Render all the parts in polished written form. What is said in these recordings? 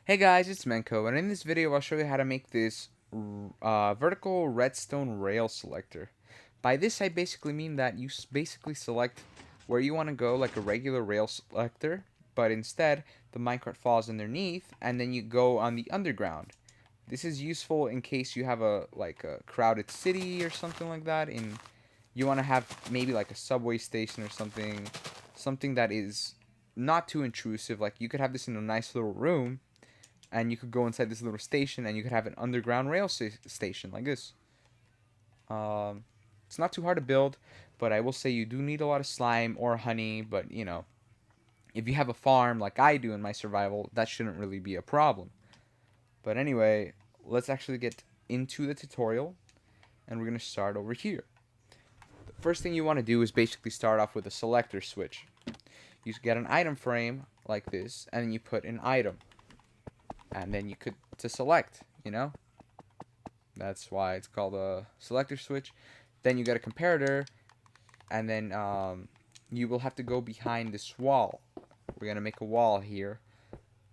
Hey guys, it's Menko, and in this video I'll show you how to make this vertical redstone rail selector. By this I basically mean that you basically select where you want to go like a regular rail selector, but instead the minecart falls underneath and then you go on the underground. This is useful in case you have a crowded city or something like that, and you want to have maybe like a subway station or something that is not too intrusive. Like you could have this in a nice little room and you could go inside this little station and you could have an underground rail station like this. Um, it's not too hard to build, but I will say you do need a lot of slime or honey, but you know, if you have a farm like I do in my survival, that shouldn't really be a problem. But anyway, let's actually get into the tutorial, and we're going to start over here. The first thing you want to do is basically start off with a selector switch. You get an item frame like this, and then you put an item. And then you could to select, you know, that's why it's called a selector switch. Then you get a comparator, and then you will have to go behind this wall. We're gonna make a wall here,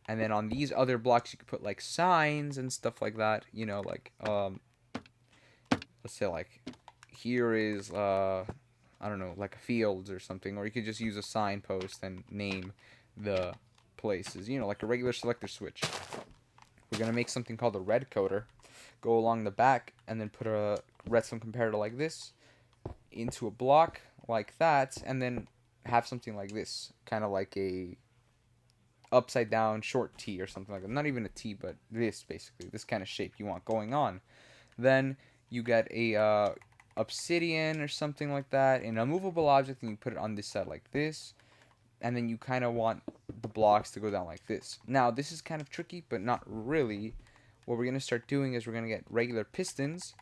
and then on these other blocks you could put like signs and stuff like that, you know, like let's say like here is I don't know, like a fields or something, or you could just use a signpost and name the places, you know, like a regular selector switch. We're going to make something called a red coder. Go along the back and then put a redstone comparator like this into a block like that, and then have something like this, kind of like a upside down short T or something like that. Not even a T, but this basically, this kind of shape you want going on. Then you get a obsidian or something like that, an immovable object, and you put it on this side like this, and then you kind of want the blocks to go down like this. Now, this is kind of tricky, but not really. What we're going to start doing is we're going to get regular pistons,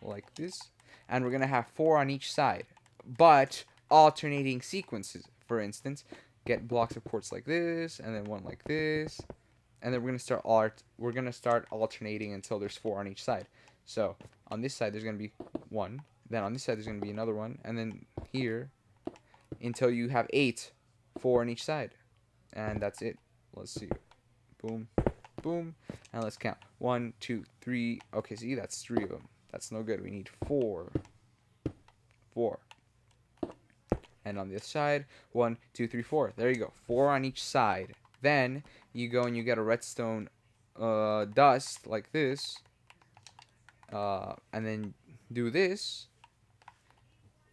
like this, and we're going to have 4 on each side, but alternating sequences. For instance, get blocks of quartz like this, and then one like this, and then we're going to start alternating until there's 4 on each side. So, on this side, there's going to be 1, then on this side, there's going to be another one, and then here, until you have 8. 4 on each side, and that's it. Let's see, boom, boom, and let's count 1, 2, 3. Okay, see, that's 3 of them. That's no good. We need 4, and on this side, 1, 2, 3, 4. There you go, 4 on each side. Then you go and you get a redstone dust like this, and then do this.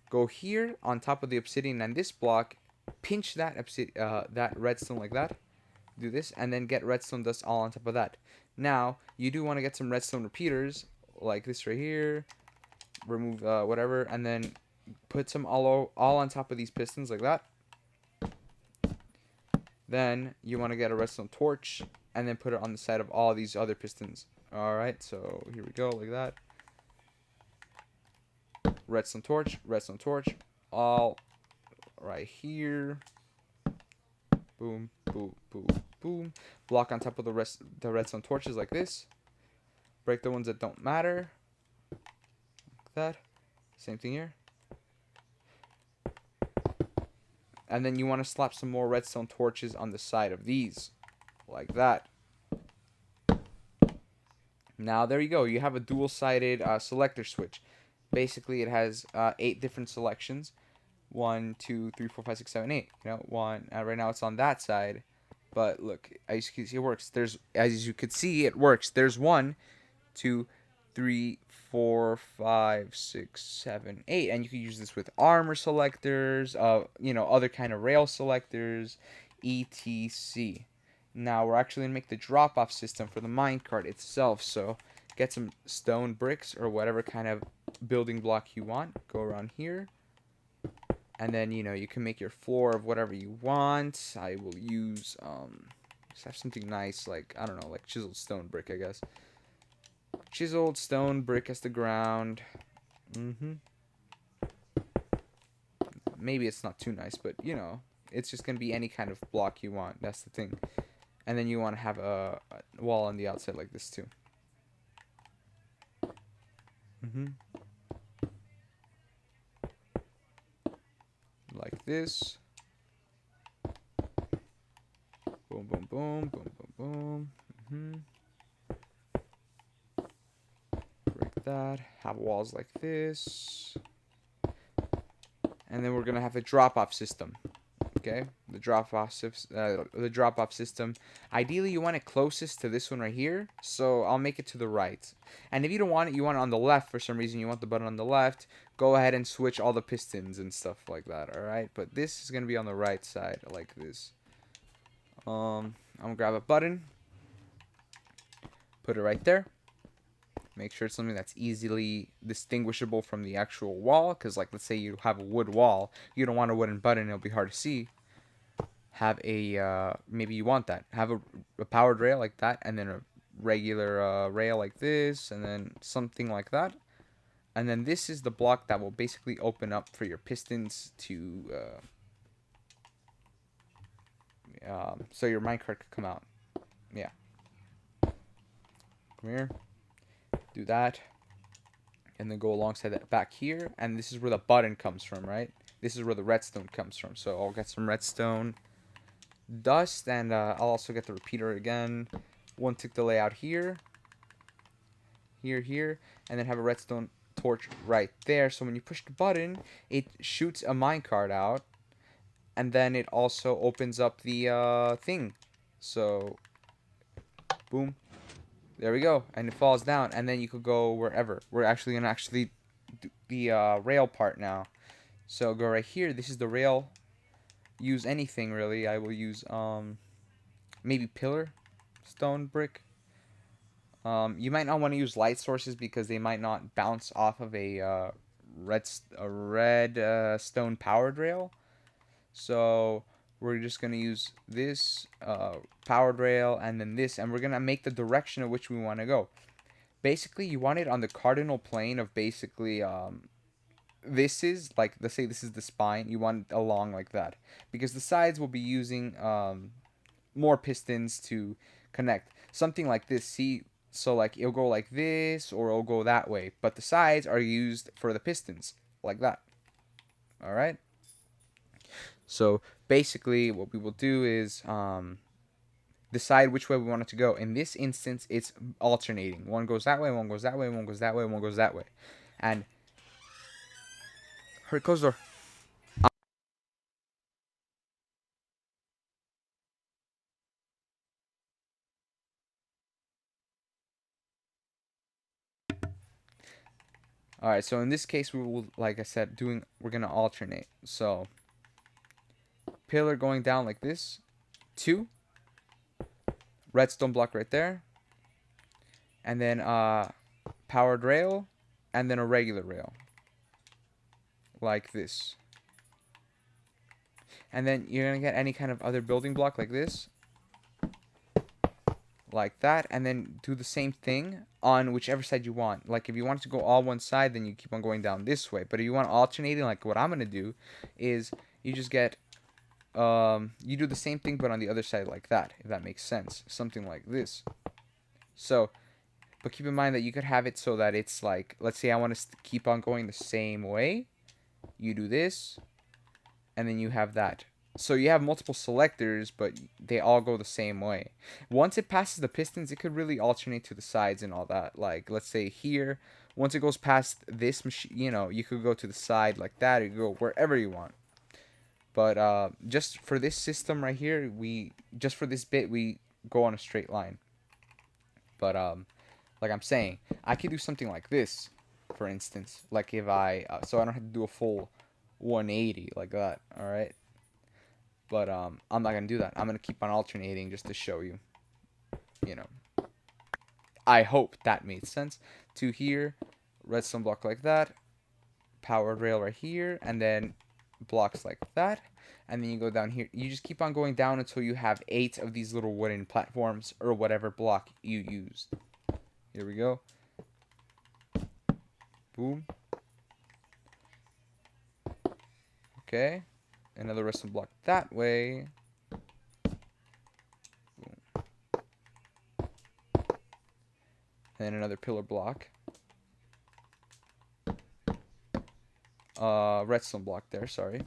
Go here on top of the obsidian and this block. Pinch that that redstone like that. Do this, and then get redstone dust all on top of that. Now, you do want to get some redstone repeaters, like this right here. Remove whatever, and then put some all on top of these pistons like that. Then, you want to get a redstone torch, and then put it on the side of all these other pistons. Alright, so here we go, like that. Redstone torch, all right here. Boom, boom, boom, boom. Block on top of the redstone torches like this. Break the ones that don't matter. Like that. Same thing here. And then you want to slap some more redstone torches on the side of these. Like that. Now there you go. You have a dual-sided selector switch. Basically, it has 8 different selections. 1, 2, 3, 4, 5, 6, 7, 8. You know, one. Right now it's on that side, but look, as you can see, it works. It works. There's 1, 2, 3, 4, 5, 6, 7, 8, and you can use this with armor selectors, you know, other kind of rail selectors, etc. Now we're actually gonna make the drop-off system for the minecart itself. So get some stone bricks or whatever kind of building block you want. Go around here. And then, you know, you can make your floor of whatever you want. I will use, just have something nice, like, I don't know, like chiseled stone brick, I guess. Chiseled stone brick as the ground. Maybe it's not too nice, but, you know, it's just going to be any kind of block you want. That's the thing. And then you want to have a wall on the outside like this, too. Like this. Boom, boom, boom, boom, boom, boom. Break that. Have walls like this. And then we're gonna have a drop-off system. Okay, the drop-off system. Ideally, you want it closest to this one right here. So I'll make it to the right. And if you don't want it, you want it on the left for some reason. You want the button on the left. Go ahead and switch all the pistons and stuff like that. All right, but this is gonna be on the right side like this. I'm gonna grab a button. Put it right there. Make sure it's something that's easily distinguishable from the actual wall. Because, like, let's say you have a wood wall. You don't want a wooden button. It'll be hard to see. Have a, maybe you want that. Have a powered rail like that. And then a regular rail like this. And then something like that. And then this is the block that will basically open up for your pistons to... so your minecart could come out. Yeah. Come here. Do that. And then go alongside that back here. And this is where the button comes from, right? This is where the redstone comes from. So I'll get some redstone dust. And I'll also get the repeater again. One tick delay out here. Here. And then have a redstone torch right there. So when you push the button, it shoots a minecart out. And then it also opens up the thing. So, boom. There we go. And it falls down. And then you could go wherever. We're actually going to do the rail part now. So, go right here. This is the rail. Use anything, really. I will use, maybe pillar. Stone brick. You might not want to use light sources because they might not bounce off of a redstone powered rail. So we're just going to use this powered rail and then this. And we're going to make the direction of which we want to go. Basically, you want it on the cardinal plane of basically, this is, like, let's say this is the spine. You want it along like that. Because the sides will be using more pistons to connect. Something like this, see? So, like, it'll go like this or it'll go that way. But the sides are used for the pistons, like that. Alright? So basically what we will do is decide which way we want it to go. In this instance, it's alternating. One goes that way, one goes that way, one goes that way, one goes that way. And hurry, close the door. Alright, so in this case we will, like I said, we're gonna alternate. So pillar going down like this. 2 redstone block right there. And then powered rail. And then a regular rail. Like this. And then you're going to get any kind of other building block like this. Like that. And then do the same thing on whichever side you want. Like if you want it to go all one side, then you keep on going down this way. But if you want alternating, like what I'm going to do is you just get... you do the same thing but on the other side like that. If that makes sense. Something like this. So... But keep in mind that you could have it so that it's like... Let's say I want to keep on going the same way. You do this. And then you have that. So you have multiple selectors, but they all go the same way. Once it passes the pistons, it could really alternate to the sides and all that. Like, let's say here, once it goes past this machine, you know, you could go to the side like that. You could go wherever you want. But just for this system right here, just for this bit, we go on a straight line. But like I'm saying, I could do something like this, for instance. Like if so I don't have to do a full 180 like that, alright? But I'm not going to do that. I'm going to keep on alternating just to show you, you know. I hope that made sense. 2 here, redstone block like that, powered rail right here, and then blocks like that. And then you go down here. You just keep on going down until you have 8 of these little wooden platforms or whatever block you used. Here we go. Boom. Okay. Another redstone block that way. Boom. And another pillar block. Redstone block there, sorry.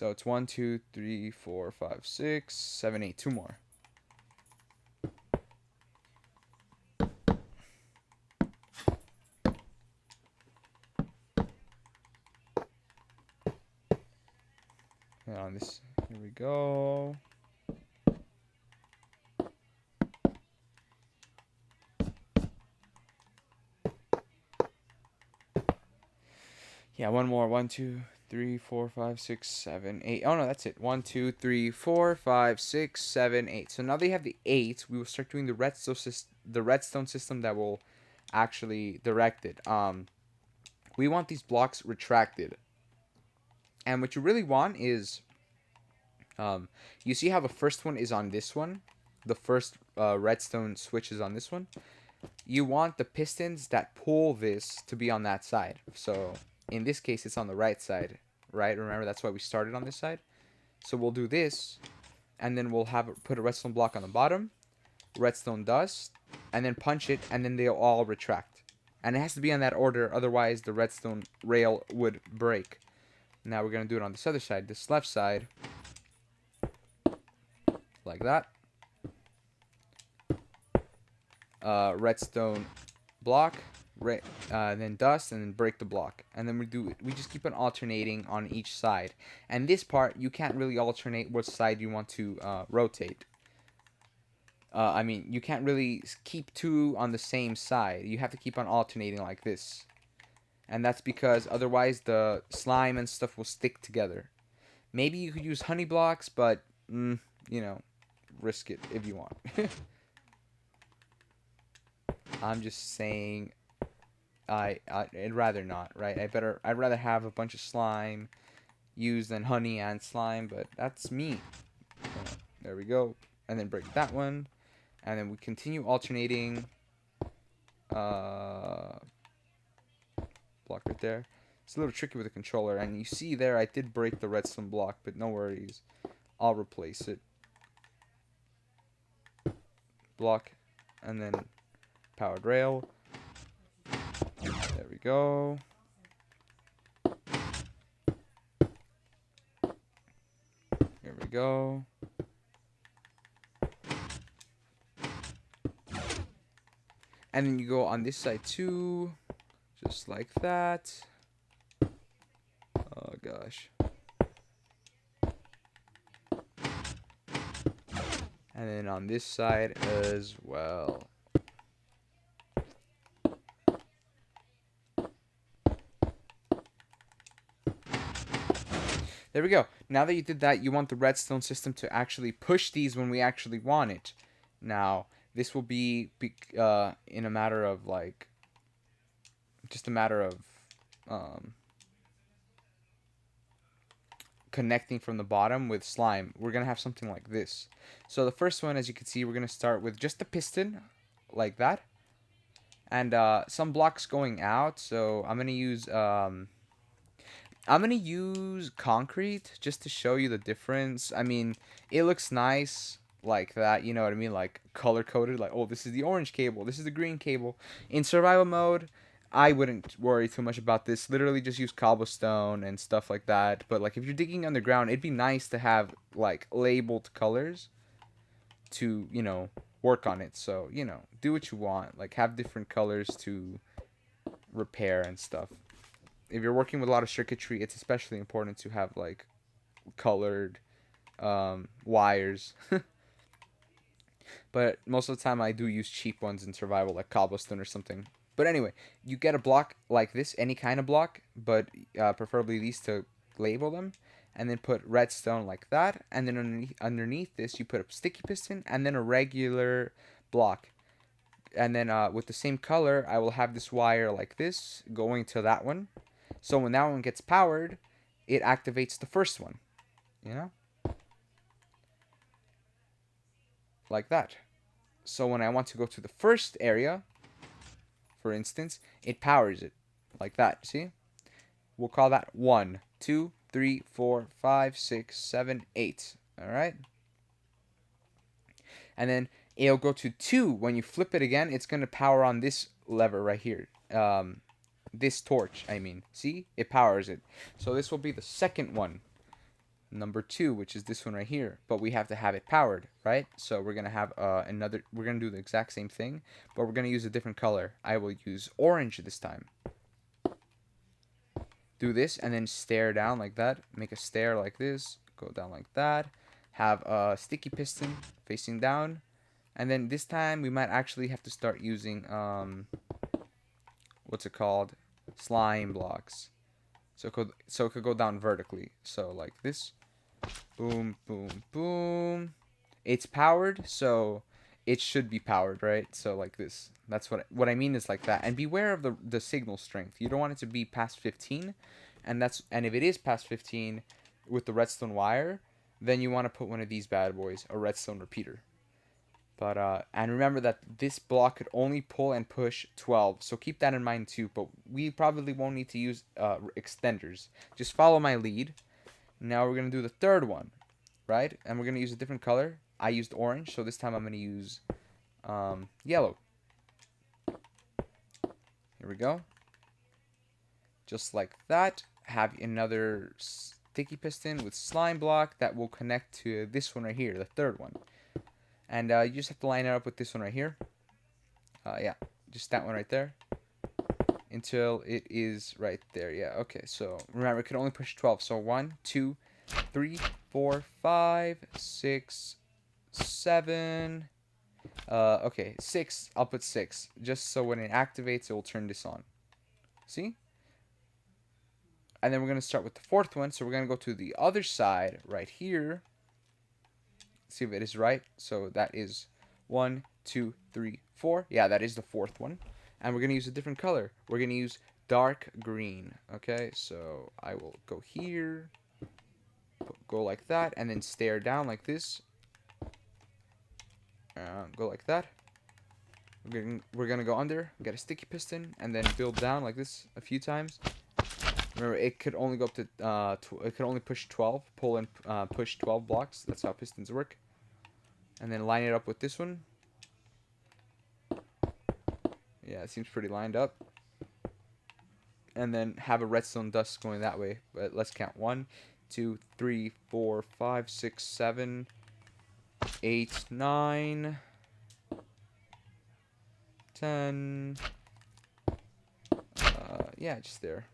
So it's 1, 2, 3, 4, 5, 6, 7, 8. Two more. And on this, here we go. Yeah, one more. 1, 2, 3, 4, 5, 6, 7, 8. Oh no, that's it. 1, 2, 3, 4, 5, 6, 7, 8. So now they have the 8. We will start doing the redstone system that will actually direct it. We want these blocks retracted. And what you really want is, you see how the first one is on this one? The first redstone switch is on this one. You want the pistons that pull this to be on that side. So in this case, it's on the right side, right? Remember, that's why we started on this side. So we'll do this, and then we'll put a redstone block on the bottom, redstone dust, and then punch it, and then they'll all retract. And it has to be on that order, otherwise the redstone rail would break. Now we're going to do it on this other side, this left side, like that. Redstone block, then dust, and then break the block. And then we just keep on alternating on each side. And this part, you can't really alternate which side you want to rotate. I mean, you can't really keep two on the same side. You have to keep on alternating like this. And that's because otherwise the slime and stuff will stick together. Maybe you could use honey blocks, but, you know, risk it if you want. I'm just saying, I'd rather not, right? I'd rather have a bunch of slime used than honey and slime, but that's me. There we go. And then break that one. And then we continue alternating. Block right there. It's a little tricky with the controller. And you see there, I did break the redstone block, but no worries. I'll replace it. Block. And then powered rail. There we go. Here we go. And then you go on this side too, just like that. Oh gosh. And then on this side as well. There we go. Now that you did that, you want the redstone system to actually push these when we actually want it. Now, this will be in a matter of, like, just a matter of connecting from the bottom with slime. We're going to have something like this. So the first one, as you can see, we're going to start with just a piston, like that. And some blocks going out, so I'm going to use concrete just to show you the difference. I mean, it looks nice like that, you know what I mean? Like color coded, like, oh, this is the orange cable, this is the green cable. In survival mode, I wouldn't worry too much about this. Literally just use cobblestone and stuff like that. But like if you're digging underground, it'd be nice to have like labeled colors to, you know, work on it. So, you know, do what you want. Like have different colors to repair and stuff. If you're working with a lot of circuitry, it's especially important to have like colored wires. But most of the time I do use cheap ones in survival, like cobblestone or something. But anyway, you get a block like this, any kind of block, but preferably these to label them. And then put redstone like that. And then underneath this, you put a sticky piston and then a regular block. And then with the same color, I will have this wire like this going to that one. So when that one gets powered, it activates the first one, you know? Like that. So when I want to go to the first area, for instance, it powers it like that, see? We'll call that 1, 2, 3, 4, 5, 6, 7, 8, all right? And then it'll go to 2. When you flip it again, it's going to power on this lever right here. This torch, I mean. See? It powers it. So this will be the second one. number 2, which is this one right here, but we have to have it powered, right? So we're gonna have we're gonna do the exact same thing, but we're gonna use a different color. I will use orange this time. Do this and then stare down like that. Make a stair like this. Go down like that. Have a sticky piston facing down, and then this time we might actually have to start using what's it called? Slime blocks. So it could go down vertically. So like this. Boom, boom, boom. It's powered, so it should be powered, right? So like this. That's what I mean is like that. And beware of the signal strength. You don't want it to be past 15, and if it is past 15 with the redstone wire, then you want to put one of these bad boys, a redstone repeater. But and remember that this block could only pull and push 12, so keep that in mind too. But we probably won't need to use extenders. Just follow my lead. Now we're gonna do the third one, right? And we're gonna use a different color. I used orange, so this time I'm gonna use yellow. Here we go. Just like that. Have another sticky piston with slime block that will connect to this one right here, the third one. And you just have to line it up with this one right here. Yeah, just that one right there. Until it is right there. Yeah, okay. So remember, it can only push 12. So 1, 2, 3, 4, 5, 6, 7. Okay, 6. I'll put 6. Just so when it activates, it will turn this on. See? And then we're going to start with the fourth one. So we're going to go to the other side right here. See if it is right. So that is 1, 2, 3, 4. Yeah, that is the fourth one. And we're going to use a different color. We're going to use dark green. Okay, so I will go here. Go like that. And then stare down like this. Go like that. We're going to go under. Get a sticky piston. And then build down like this a few times. Remember, it could only go up to, it could only push 12. Pull and push 12 blocks. That's how pistons work. And then line it up with this one. Yeah, it seems pretty lined up. And then have a redstone dust going that way. But let's count. 1, 2, 3, 4, 5, 6, 7, 8, 9, 10. Yeah, just there.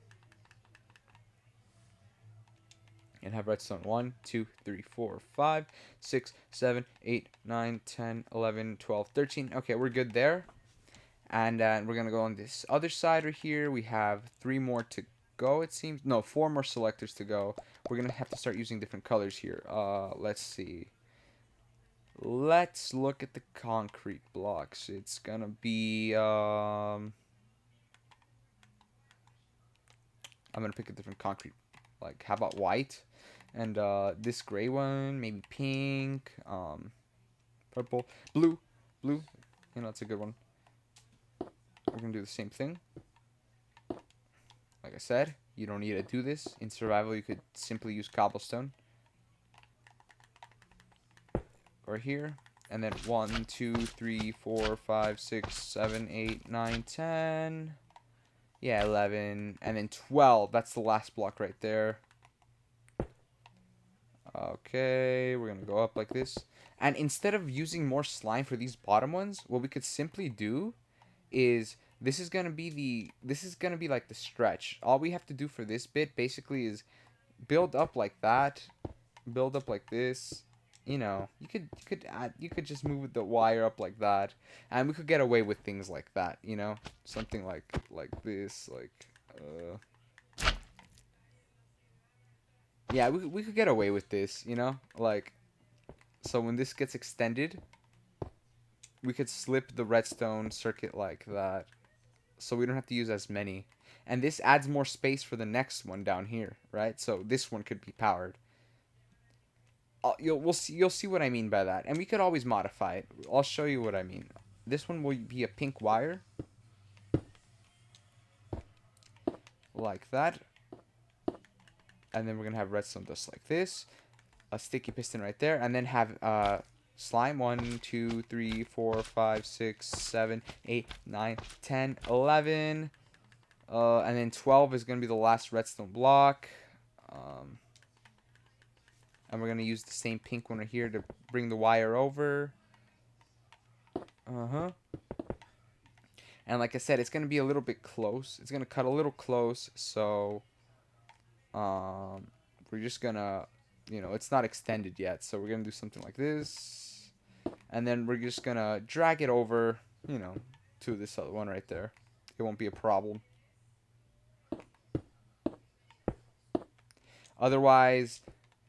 And have redstone 1, 2, 3, 4, 5, 6, 7, 8, 9, 10, 11, 12, 13. Okay, we're good there. And we're going to go on this other side right here. We have 3 more to go, it seems. No, 4 more selectors to go. We're going to have to start using different colors here. Let's see. Let's look at the concrete blocks. It's going to be... I'm going to pick a different concrete. Like, how about white? And this gray one, maybe pink, purple, blue. You know, that's a good one. We're going to do the same thing. Like I said, you don't need to do this. In survival, you could simply use cobblestone. Or here. And then 1, 2, 3, 4, 5, 6, 7, 8, 9, 10. Yeah, 11. And then 12. That's the last block right there. Okay, we're going to go up like this. And instead of using more slime for these bottom ones, what we could simply do is this is gonna be like the stretch. All we have to do for this bit basically is build up like that, build up like this. You know, you could just move the wire up like that, and we could get away with things like that. You know, something like this, yeah, we could get away with this. You know, like, so when this gets extended, we could slip the redstone circuit like that, so we don't have to use as many. And this adds more space for the next one down here, right? So this one could be powered. You'll see what I mean by that. And we could always modify it. I'll show you what I mean. This one will be a pink wire. Like that. And then we're going to have redstone dust like this. A sticky piston right there. And then have slime 1, 2, 3, 4, 5, 6, 7, 8, 9, 10, 11. And then 12 is going to be the last redstone block. And we're going to use the same pink one right here to bring the wire over. Uh-huh. And like I said, it's going to be a little bit close. It's going to cut a little close, so we're just going to, you know, it's not extended yet. So we're going to do something like this. And then we're just going to drag it over, you know, to this other one right there. It won't be a problem. Otherwise,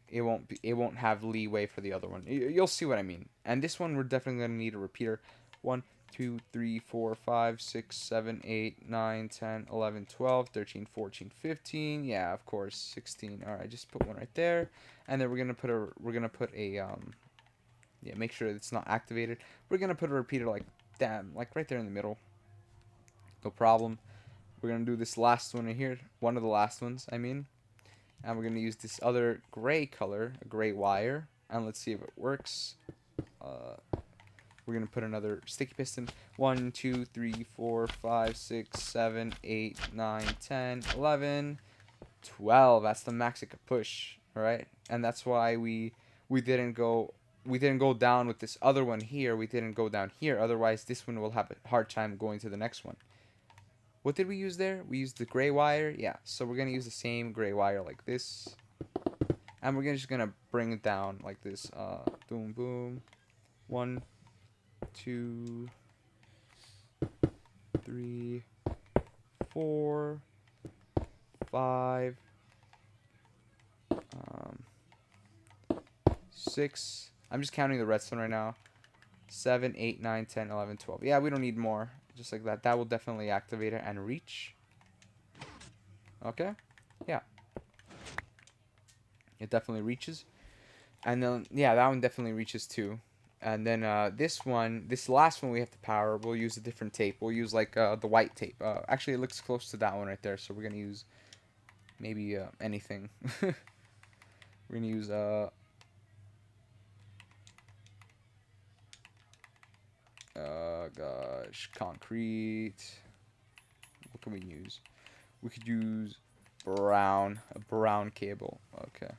it won't have leeway for the other one. You'll see what I mean. And this one, we're definitely going to need a repeater. 1, 2, 3, 4, 5, 6, 7, 8, 9, 10, 11, 12, 13, 14, 15. Yeah, of course, 16. All right, just put one right there. And then we're going to put a yeah, make sure it's not activated. We're going to put a repeater like right there in the middle. No problem. We're going to do this last one right here. One of the last ones, I mean. And we're going to use this other gray color, a gray wire. And let's see if it works. We're going to put another sticky piston. 1, 2, 3, 4, 5, 6, 7, 8, 9, 10, 11, 12. That's the max it could push. Alright? And that's why we didn't go down with this other one here. We didn't go down here. Otherwise, this one will have a hard time going to the next one. What did we use there? We used the gray wire. Yeah, so we're going to use the same gray wire like this. And we're just going to bring it down like this. Boom, boom. 1, 2, 3, 4, 5, 6. I'm just counting the redstone right now. 7, 8, 9, 10, 11, 12. Yeah, we don't need more. Just like that. That will definitely activate it and reach. Okay? Yeah. It definitely reaches. And then, yeah, that one definitely reaches too. And then this last one we have to power, we'll use a different tape. We'll use like the white tape. Actually, it looks close to that one right there. So we're going to use maybe anything. We're going to use... gosh, concrete. What can we use? We could use a brown cable. Okay.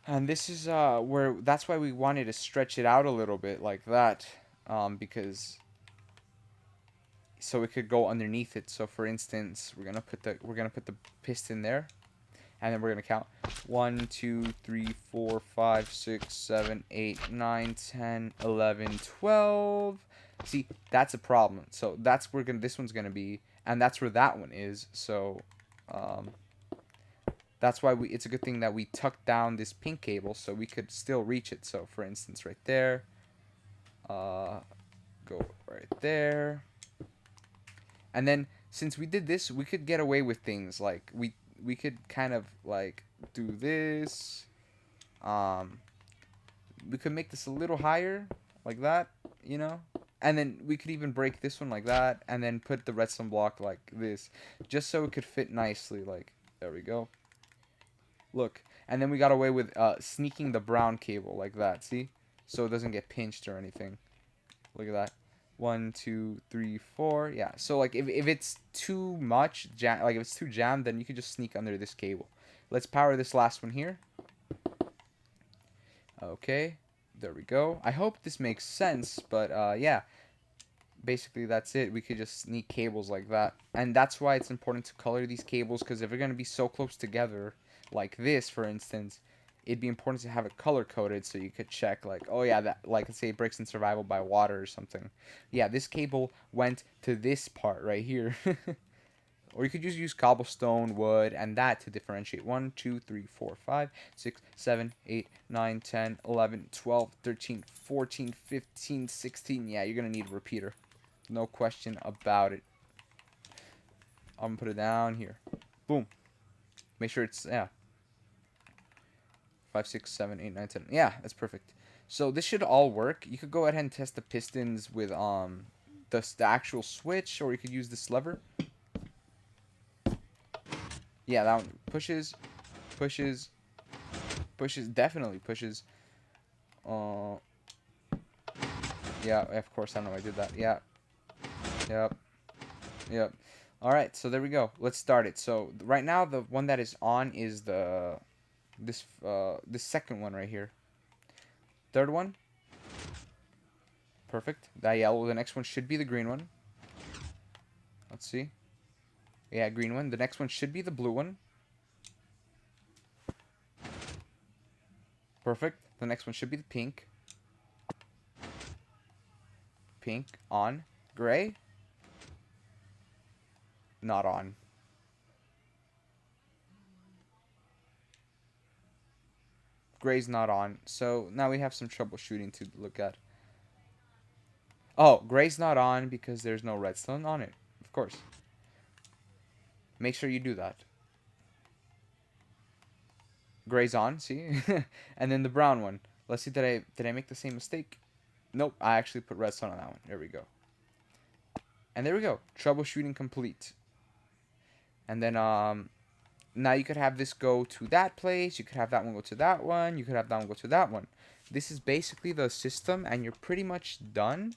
And this is that's why we wanted to stretch it out a little bit like that, because so it could go underneath it. So for instance, we're gonna put the piston there. And then we're going to count 1, 2, 3, 4, 5, 6, 7, 8, 9, 10, 11, 12. See, that's a problem. So that's where this one's going to be. And that's where that one is. So that's why it's a good thing that we tucked down this pink cable so we could still reach it. So for instance, right there. Go right there. And then since we did this, we could get away with things like we could kind of like do this. We could make this a little higher like that, you know, and then we could even break this one like that and then put the redstone block like this just so it could fit nicely. Like, there we go. Look, and then we got away with sneaking the brown cable like that, see, so it doesn't get pinched or anything. Look at that. 1, 2, 3, 4. Yeah. So like if it's too much like if it's too jammed, then you can just sneak under this cable. Let's power this last one here. Okay. There we go. I hope this makes sense, but yeah. Basically that's it. We could just sneak cables like that. And that's why it's important to color these cables, because if they're going to be so close together like this, for instance, it'd be important to have it color coded so you could check like, oh yeah, that, like, let's say it breaks in survival by water or something. Yeah, this cable went to this part right here. Or you could just use cobblestone, wood, and that to differentiate. 1, 2, 3, 4, 5, 6, 7, 8, 9, 10, 11, 12, 13, 14, 15, 16. Yeah, you're going to need a repeater. No question about it. I'm going to put it down here. Boom. Make sure it's, yeah. 5, 6, 7, 8, 9, 10. Yeah, that's perfect. So this should all work. You could go ahead and test the pistons with the actual switch, or you could use this lever. Yeah, that one pushes, definitely pushes. Yeah, of course, I know I did that. Yeah. Yep. All right, so there we go. Let's start it. So right now, the one that is on is this second one right here. Third one, perfect. That yellow. The next one should be the green one. Let's see. Yeah, green one. The next one should be the blue one. Perfect. The next one should be the pink. Pink on. Gray. Not on. Gray's not on. So now we have some troubleshooting to look at. Oh, gray's not on because there's no redstone on it. Of course. Make sure you do that. Gray's on, see? And then the brown one. Let's see, did I make the same mistake? Nope, I actually put redstone on that one. There we go. And there we go. Troubleshooting complete. And then now you could have this go to that place, you could have that one go to that one, you could have that one go to that one. This is basically the system and you're pretty much done.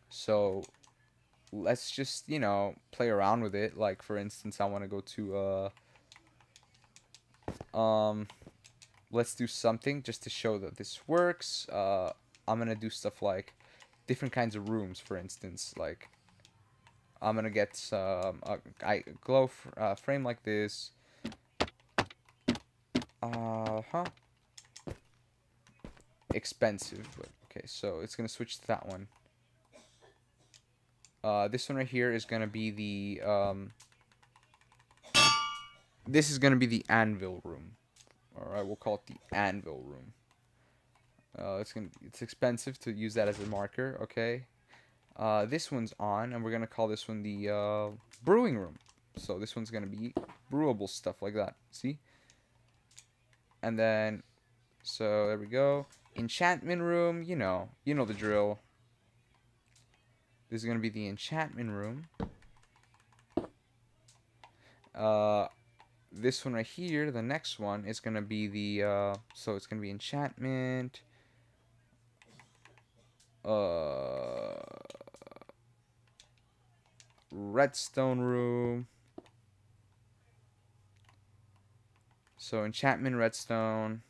So let's just, you know, play around with it. Like for instance, I want to go to let's do something just to show that this works. I'm gonna do stuff like different kinds of rooms, for instance. Like I'm gonna get some glow frame like this. Expensive, but okay. So it's gonna switch to that one. This one right here is gonna be the this is gonna be the anvil room. All right, we'll call it the anvil room. It's expensive to use that as a marker. Okay. This one's on, and we're gonna call this one the brewing room. So this one's gonna be brewable stuff like that. See? And then, so there we go. Enchantment room. You know the drill. This is gonna be the enchantment room. This one right here, the next one is gonna be the so it's gonna be enchantment. Redstone room. So enchantment, redstone.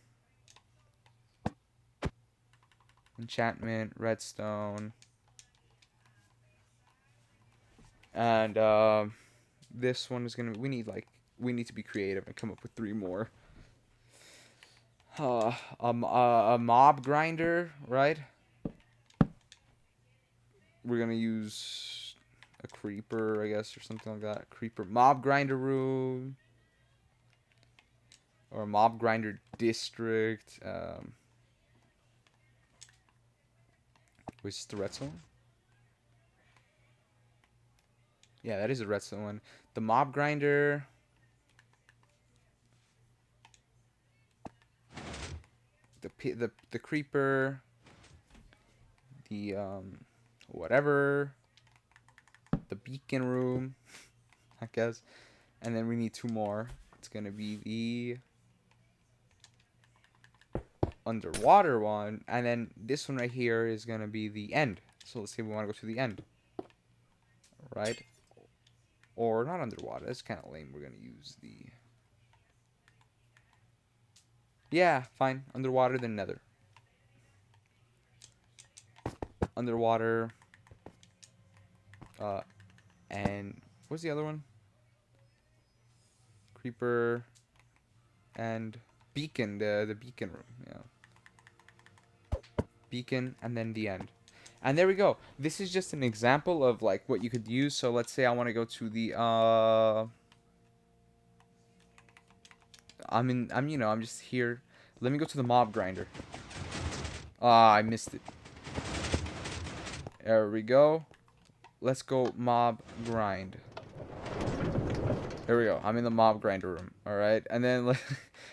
Enchantment, redstone. And this one is gonna, we need to be creative and come up with 3 more. A mob grinder, right? We're gonna use a creeper, I guess, or something like that. Creeper mob grinder room, or a mob grinder district. Was the redstone? Yeah, that is a redstone one. The mob grinder. The creeper. The whatever. The beacon room, I guess. And then we need 2 more. It's gonna be the underwater one, and then this one right here is gonna be the end. So let's say we want to go to the end, right? Or not underwater. That's kind of lame. We're gonna use the, yeah, fine, underwater then nether. Underwater. And what's the other one? Creeper and beacon, the beacon room, yeah. Beacon and then the end. And there we go. This is just an example of like what you could use. So let's say I want to go to the I'm just here. Let me go to the mob grinder. Ah, I missed it. There we go. Let's go mob grind. There we go. I'm in the mob grinder room. All right, and then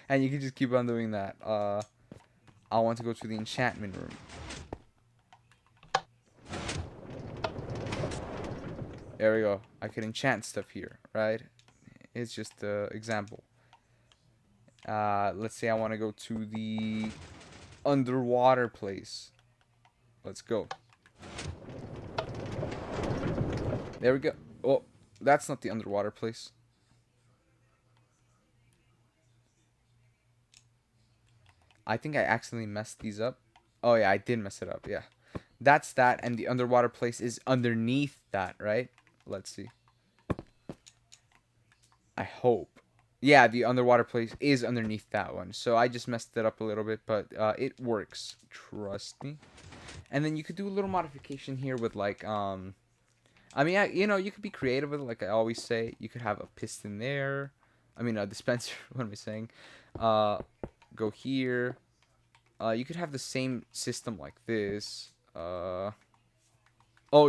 and you can just keep on doing that. I want to go to the enchantment room. There we go. I can enchant stuff here, right? It's just an example. Let's say I want to go to the underwater place. Let's go. There we go. Oh, that's not the underwater place. I think I accidentally messed these up. Oh yeah, I did mess it up. Yeah. That's that, and the underwater place is underneath that, right? Let's see. I hope. Yeah, the underwater place is underneath that one. So I just messed it up a little bit, but it works. Trust me. And then you could do a little modification here with like I mean, you know, you could be creative with it, like I always say. You could have a piston there. I mean, a dispenser. What am I saying? Uh, go here. You could have the same system like this. Oh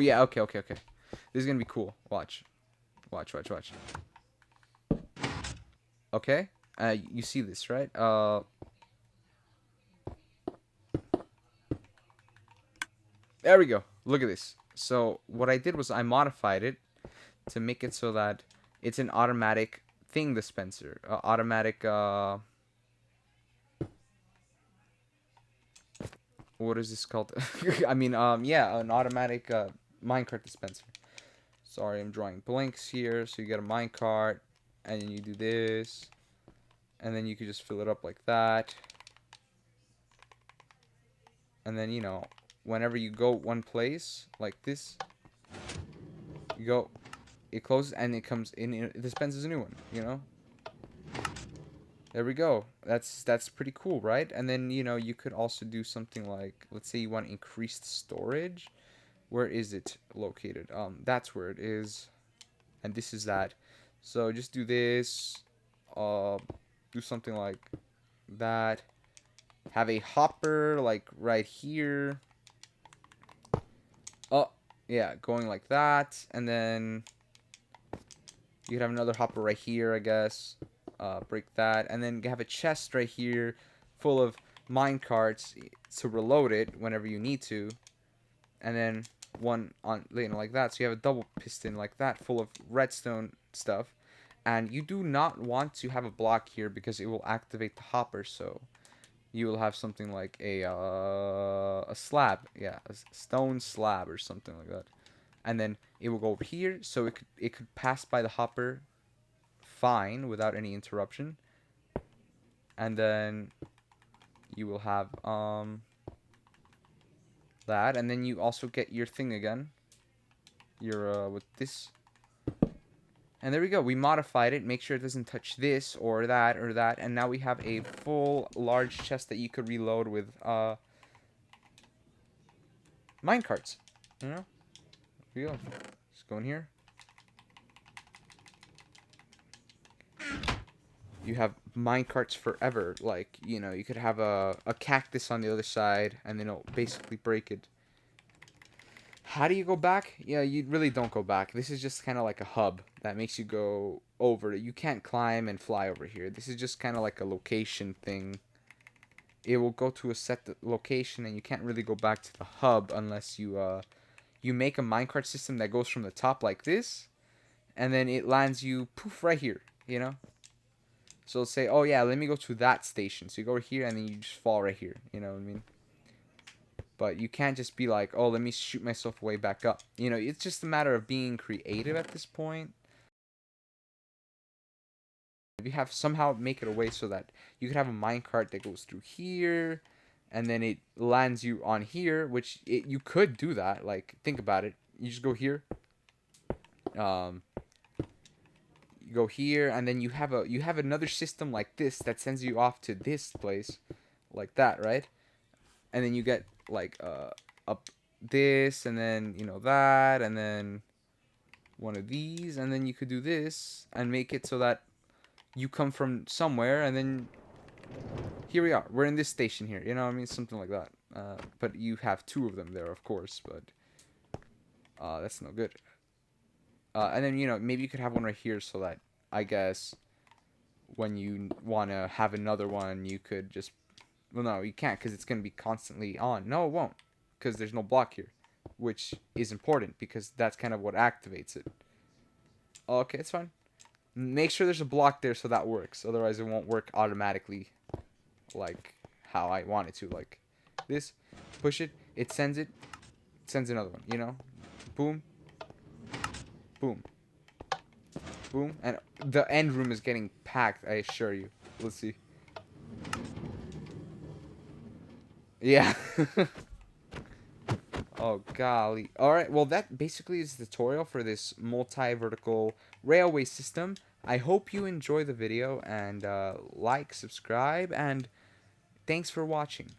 yeah. Okay. Okay. Okay. This is gonna be cool. Watch. Watch. Watch. Watch. Okay. You see this, right? There we go. Look at this. So what I did was I modified it to make it so that it's an automatic thing dispenser. Automatic. What is this called? I mean, yeah, an automatic minecart dispenser. Sorry, I'm drawing blanks here. So you get a minecart, and then you do this, and then you can just fill it up like that. And then, you know, whenever you go one place like this, you go, it closes and it comes in. It dispenses a new one. You know. There we go. That's pretty cool, right? And then, you know, you could also do something like, let's say you want increased storage. Where is it located? That's where it is. And this is that. So just do this. Do something like that. Have a hopper like right here. Oh, yeah, going like that. And then you could have another hopper right here, I guess. Break that. And then have a chest right here full of mine carts to reload it whenever you need to. And then one on, you know, like that. So you have a double piston like that full of redstone stuff. And you do not want to have a block here because it will activate the hopper. So you will have something like a slab. Yeah, a stone slab or something like that. And then it will go over here. So it could pass by the hopper fine without any interruption. And then you will have that, and then you also get your thing again. Your with this. And there we go. We modified it. Make sure it doesn't touch this or that or that. And now we have a full large chest that you could reload with minecarts. You know? Here we go. Just go in here. You have minecarts forever. Like, you know, you could have a cactus on the other side and then it'll basically break it. How do you go back? Yeah, you really don't go back. This is just kind of like a hub that makes you go over. You can't climb and fly over here. This is just kind of like a location thing. It will go to a set location and you can't really go back to the hub unless you make a minecart system that goes from the top like this and then it lands you poof right here, you know? So it'll say, "Oh yeah, let me go to that station." So you go over here and then you just fall right here, you know what I mean? But you can't just be like, oh, let me shoot myself way back up. You know, it's just a matter of being creative at this point. If you have somehow make it a way so that you could have a minecart that goes through here, and then it lands you on here, which you could do that. Like, think about it. You just go here. You go here, and then you have another system like this that sends you off to this place, like that, right? And then you get like up this, and then you know that, and then one of these, and then you could do this and make it so that you come from somewhere, and then here we are. We're in this station here. You know what I mean? Something like that. But you have two of them there, of course. But that's no good. And then, you know, maybe you could have one right here so that, I guess, when you want to have another one, you could just... Well, no, you can't because it's going to be constantly on. No, it won't because there's no block here, which is important because that's kind of what activates it. Okay, it's fine. Make sure there's a block there so that works. Otherwise, it won't work automatically like how I want it to. Like this, push it, it sends another one, you know? Boom. Boom. Boom. And the end room is getting packed, I assure you. Let's see. Yeah. Oh, golly. Alright, well, that basically is the tutorial for this multi-vertical railway system. I hope you enjoy the video, and like, subscribe, and thanks for watching.